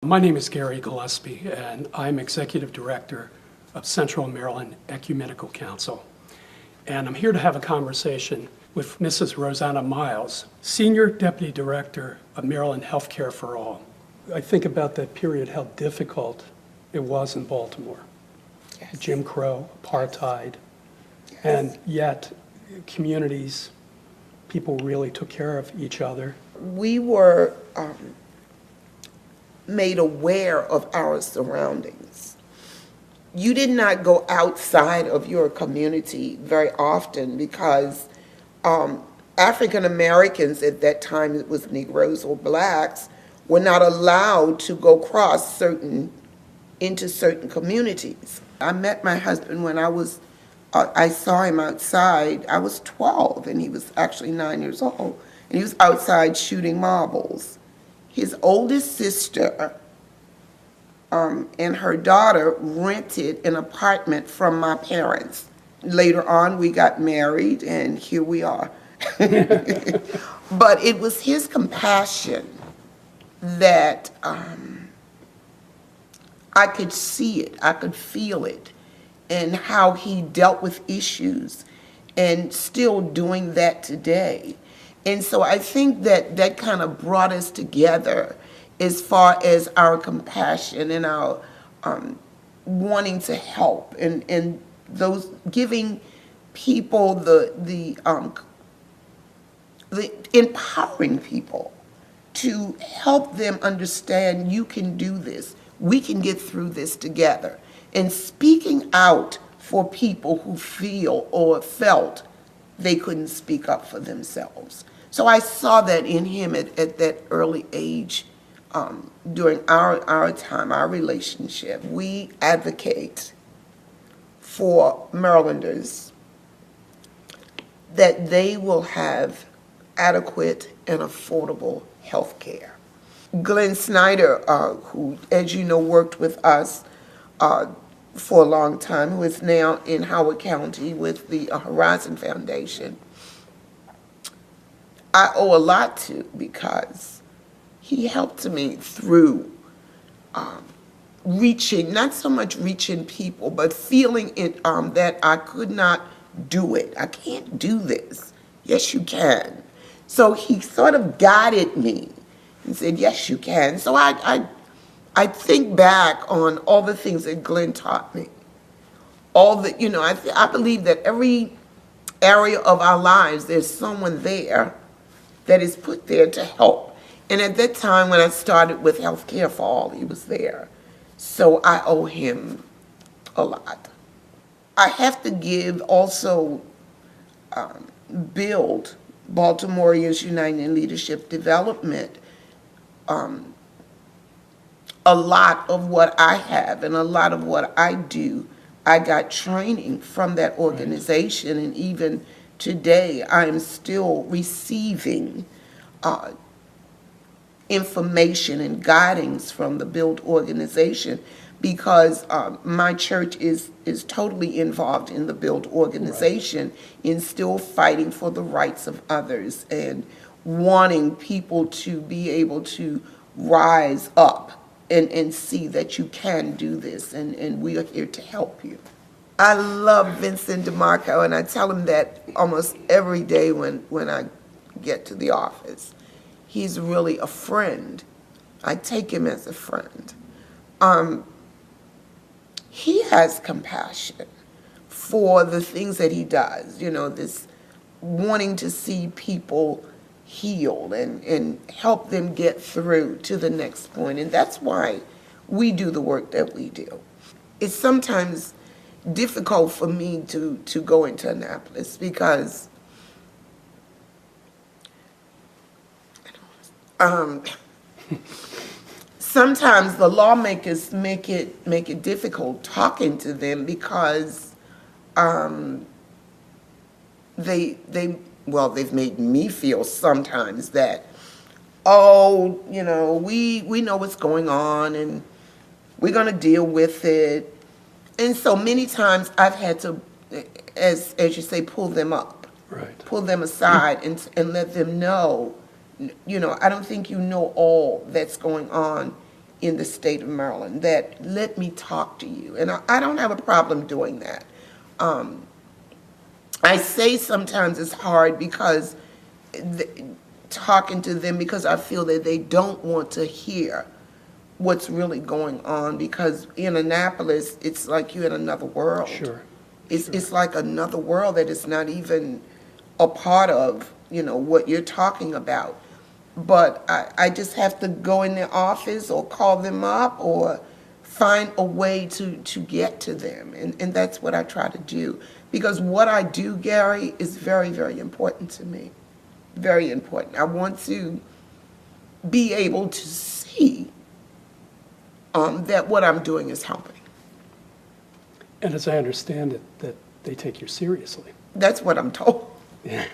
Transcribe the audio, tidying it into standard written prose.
My name is Gary Gillespie, and I'm Executive Director of Central Maryland Ecumenical Council. And I'm here to have a conversation with Mrs. Rosanna Miles, Senior Deputy Director of Maryland Healthcare for All. I think about that period, how difficult it was in Baltimore. Yes. Jim Crow, apartheid, yes. And yet communities, people really took care of each other. We were made aware of our surroundings. You did not go outside of your community very often because African Americans at that time, it was Negroes or blacks, were not allowed to go into certain communities. I met my husband when I saw him outside. I was 12 and he was actually 9 years old, and he was outside shooting marbles. His oldest sister and her daughter rented an apartment from my parents. Later on, we got married, and here we are. But it was his compassion that I could see it, I could feel it, and how he dealt with issues, and still doing that today. And so I think that kind of brought us together as far as our compassion and our wanting to help and those giving people the empowering people to help them understand you can do this, we can get through this together, and speaking out for people who feel or felt they couldn't speak up for themselves. So I saw that in him at that early age during our time, our relationship. We advocate for Marylanders that they will have adequate and affordable health care. Glenn Snyder, who, as you know, worked with us for a long time, who is now in Howard County with the Horizon Foundation, I owe a lot to because he helped me through reaching, not so much reaching people, but feeling it that I could not do it. I can't do this. Yes, you can. So he sort of guided me and said, yes, you can. So I think back on all the things that Glenn taught me. All the, I believe that every area of our lives, there's someone there that is put there to help. And at that time when I started with Healthcare for All, he was there. So I owe him a lot. I have to give also, build Baltimoreans United in Leadership Development. A lot of what I have and a lot of what I do, I got training from that organization, and even today I am still receiving information and guidance from the Build organization because my church is totally involved in the Build organization in still fighting for the rights of others and wanting people to be able to rise up and see that you can do this, and we are here to help you. I love Vincent DeMarco, and I tell him that almost every day when I get to the office. He's really a friend. I take him as a friend. He has compassion for the things that he does, this wanting to see people heal and help them get through to the next point. And that's why we do the work that we do. It's sometimes difficult for me to go into Annapolis because sometimes the lawmakers make it difficult talking to them because they've made me feel sometimes that, we know what's going on and we're going to deal with it. And so many times I've had to, as you say, pull them up, pull them aside and let them know, I don't think you know all that's going on in the state of Maryland that let me talk to you. And I don't have a problem doing that. I say sometimes it's hard because talking to them because I feel that they don't want to hear what's really going on, because in Annapolis, it's like you're in another world. Sure. It's like another world that is not even a part of, what you're talking about. But I just have to go in their office or call them up or find a way to get to them. And that's what I try to do. Because what I do, Gary, is very, very important to me. Very important. I want to be able to see that what I'm doing is helping. And as I understand it, that they take you seriously. That's what I'm told. Yeah.